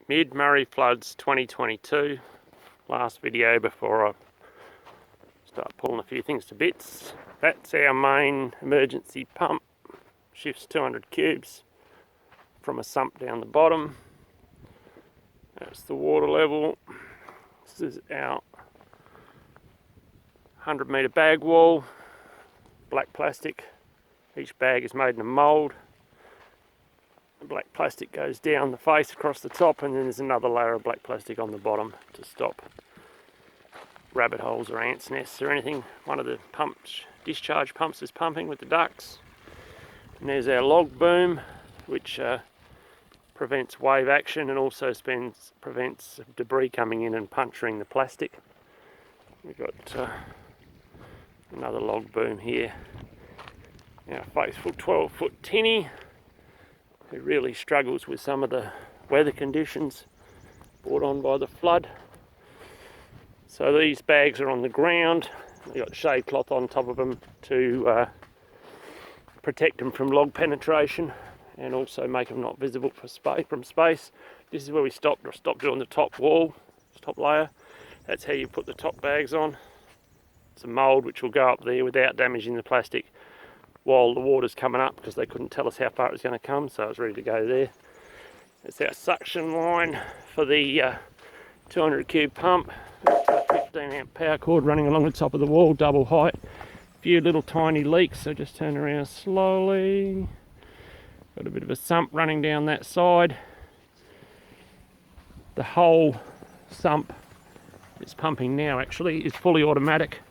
Mid-Murray floods 2022. Last video before I start pulling a few things to bits. That's our main emergency pump. Shifts 200 cubes from a sump down the bottom. That's the water level. This is our 100 metre bag wall. Black plastic. Each bag is made in a mould. The black plastic goes down the face across the top, and then there's another layer of black plastic on the bottom to stop rabbit holes or ants' nests or anything. One of the pumps, discharge pumps, is pumping with the ducts. And there's our log boom, which prevents wave action and also prevents debris coming in and puncturing the plastic. We've got another log boom here. Our faithful 12-foot tinny, who really struggles with some of the weather conditions brought on by the flood. So these bags are on the ground. They've got shade cloth on top of them to protect them from log penetration and also make them not visible from space. This is where we stopped doing the top wall, top layer. That's how you put the top bags on. It's a mould which will go up there without damaging the plastic while the water's coming up, because they couldn't tell us how far it was going to come, so it's ready to go there. It's our suction line for the 200 cube pump. It's a 15 amp power cord running along the top of the wall, double height. A few little tiny leaks, so just turn around slowly. Got a bit of a sump running down that side. The whole sump it's pumping now actually is fully automatic.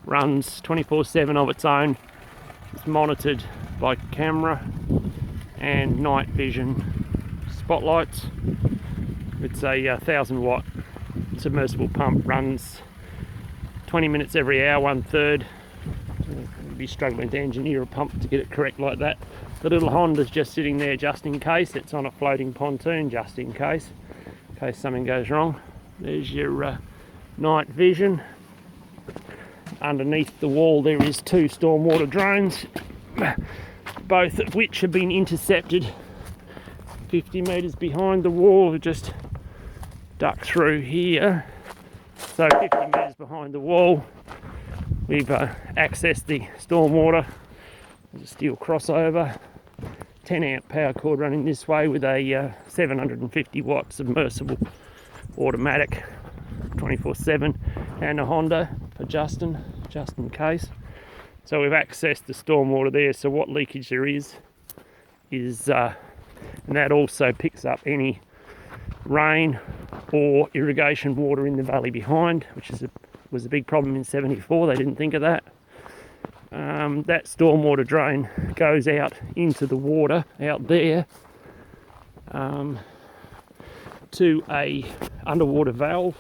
Runs 24/7 of its own. It's monitored by camera and night vision spotlights. It's a 1000 watt submersible pump, runs 20 minutes every hour, 1/3. You'd be struggling to engineer a pump to get it correct like that. The little Honda's just sitting there just in case. It's on a floating pontoon just in case something goes wrong. There's your night vision. Underneath the wall there is 2 stormwater drones, both of which have been intercepted 50 metres behind the wall. We just duck through here. So 50 metres behind the wall we've accessed the stormwater. There's a steel crossover, 10 amp power cord running this way with a 750 watt submersible automatic 24/7 and a Honda for Justin just in case. So we've accessed the stormwater there, so what leakage there is and that also picks up any rain or irrigation water in the valley behind, which was a big problem in 74. They didn't think of that. That stormwater drain goes out into the water out there to a underwater valve,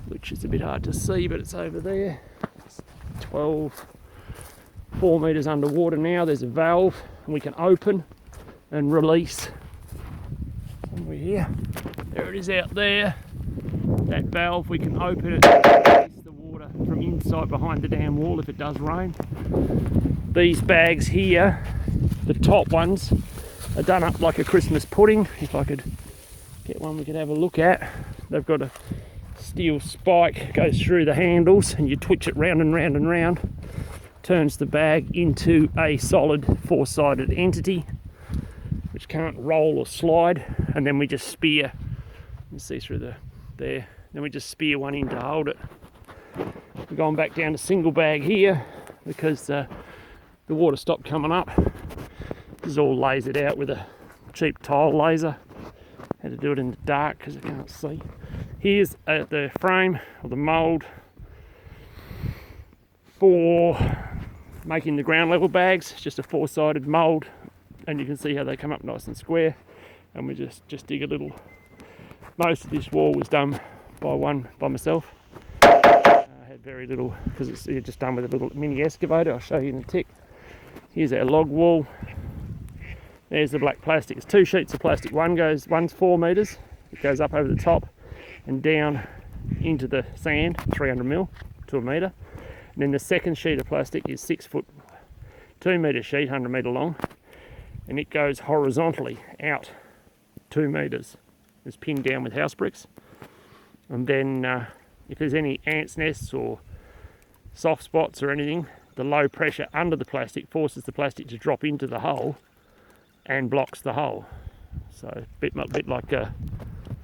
which is a bit hard to see, but it's over there. It's 4 metres underwater now. There's a valve, and we can open and release. Somewhere here. There it is out there. That valve, we can open it and release the water from inside behind the dam wall if it does rain. These bags here, the top ones, are done up like a Christmas pudding. If I could get one we could have a look at. They've got a steel spike, goes through the handles, and you twitch it round and round and round. Turns the bag into a solid 4-sided entity, which can't roll or slide. And then we just spear, you see through there, then we just spear one in to hold it. We're going back down to single bag here because the water stopped coming up. This is all lasered out with a cheap tile laser. Had to do it in the dark because I can't see. Here's the frame or the mould for making the ground level bags. It's just a 4-sided mould, and you can see how they come up nice and square. And we just dig a little. Most of this wall was done by myself. I had very little because it's just done with a little mini excavator. I'll show you in a tick. Here's our log wall. There's the black plastic. It's 2 sheets of plastic. One's 4 metres. It goes up over the top and down into the sand, 300 mil to a metre. And then the second sheet of plastic is 6 foot, 2 metre sheet, 100 metre long, and it goes horizontally out 2 metres is pinned down with house bricks. And then if there's any ants' nests or soft spots or anything, the low pressure under the plastic forces the plastic to drop into the hole and blocks the hole. So a bit like a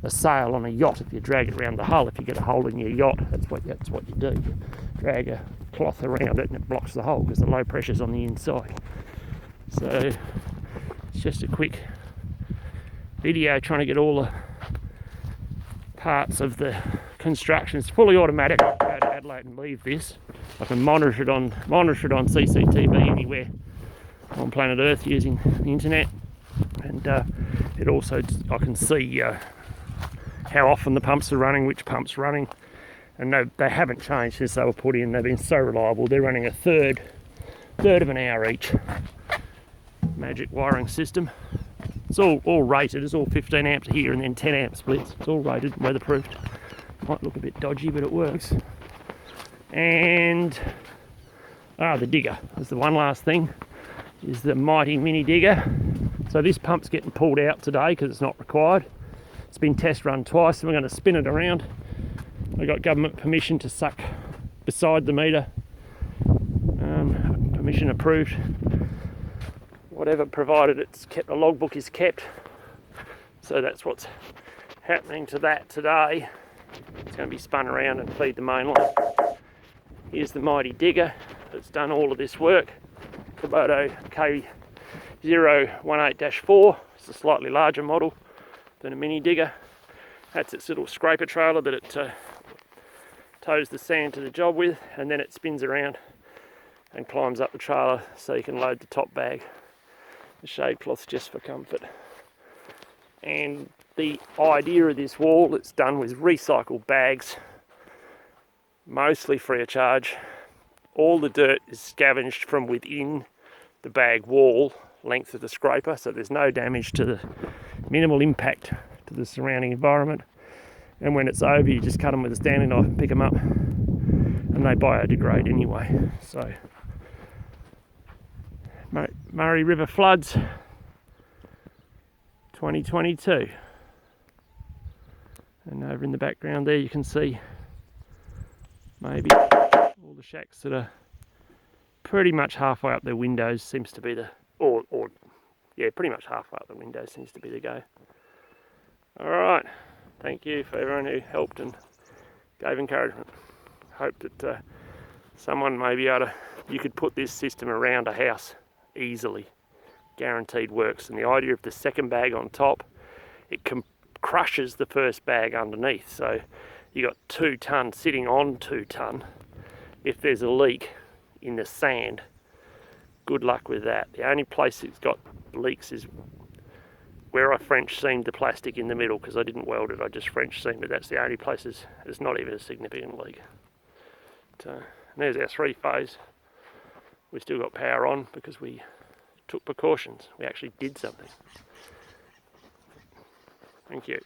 sail on a yacht. If you drag it around the hull, if you get a hole in your yacht, that's what you do. You drag a cloth around it and it blocks the hole because the low pressure's on the inside. So it's just a quick video trying to get all the parts of the construction. It's fully automatic. I can go to Adelaide and leave this. I can monitor it on CCTV anywhere on planet Earth using the internet, and it also, I can see how often the pumps are running, which pump's running, and they haven't changed since they were put in. They've been so reliable. They're running a third of an hour each. Magic wiring system. It's all rated. It's all 15 amps here and then 10 amp splits. It's all rated, weatherproofed. Might look a bit dodgy, but it works. And the digger is the one last thing. Is the mighty mini digger. So this pump's getting pulled out today because it's not required. It's been test run twice, and we're going to spin it around. I got government permission to suck beside the meter. Permission approved. Whatever, provided it's kept, the logbook is kept. So that's what's happening to that today. It's going to be spun around and feed the main line. Here's the mighty digger that's done all of this work. Kubota K018-4. It's a slightly larger model than a mini digger. That's its little scraper trailer that it tows the sand to the job with, and then it spins around and climbs up the trailer so you can load the top bag. The shade cloth's just for comfort. And the idea of this wall, it's done with recycled bags, mostly free of charge. All the dirt is scavenged from within the bag wall length of the scraper, so there's no damage to the minimal impact to the surrounding environment. And when it's over, you just cut them with a Stanley knife and pick them up, and they biodegrade anyway. So Murray River floods 2022, and over in the background there you can see maybe all the shacks that are pretty much halfway up their windows seems to be pretty much halfway up the windows seems to be the go. Alright, thank you for everyone who helped and gave encouragement. Hope that someone may be able to, you could put this system around a house easily. Guaranteed works. And the idea of the second bag on top, it crushes the first bag underneath. So you got 2 tonne sitting on 2 tonne. If there's a leak in the sand, good luck with that. The only place it's got leaks is where I French seamed the plastic in the middle, because I didn't weld it, I just French seamed it. That's the only place it's not even a significant leak. And there's our 3-phase. We still got power on because we took precautions. We actually did something. Thank you.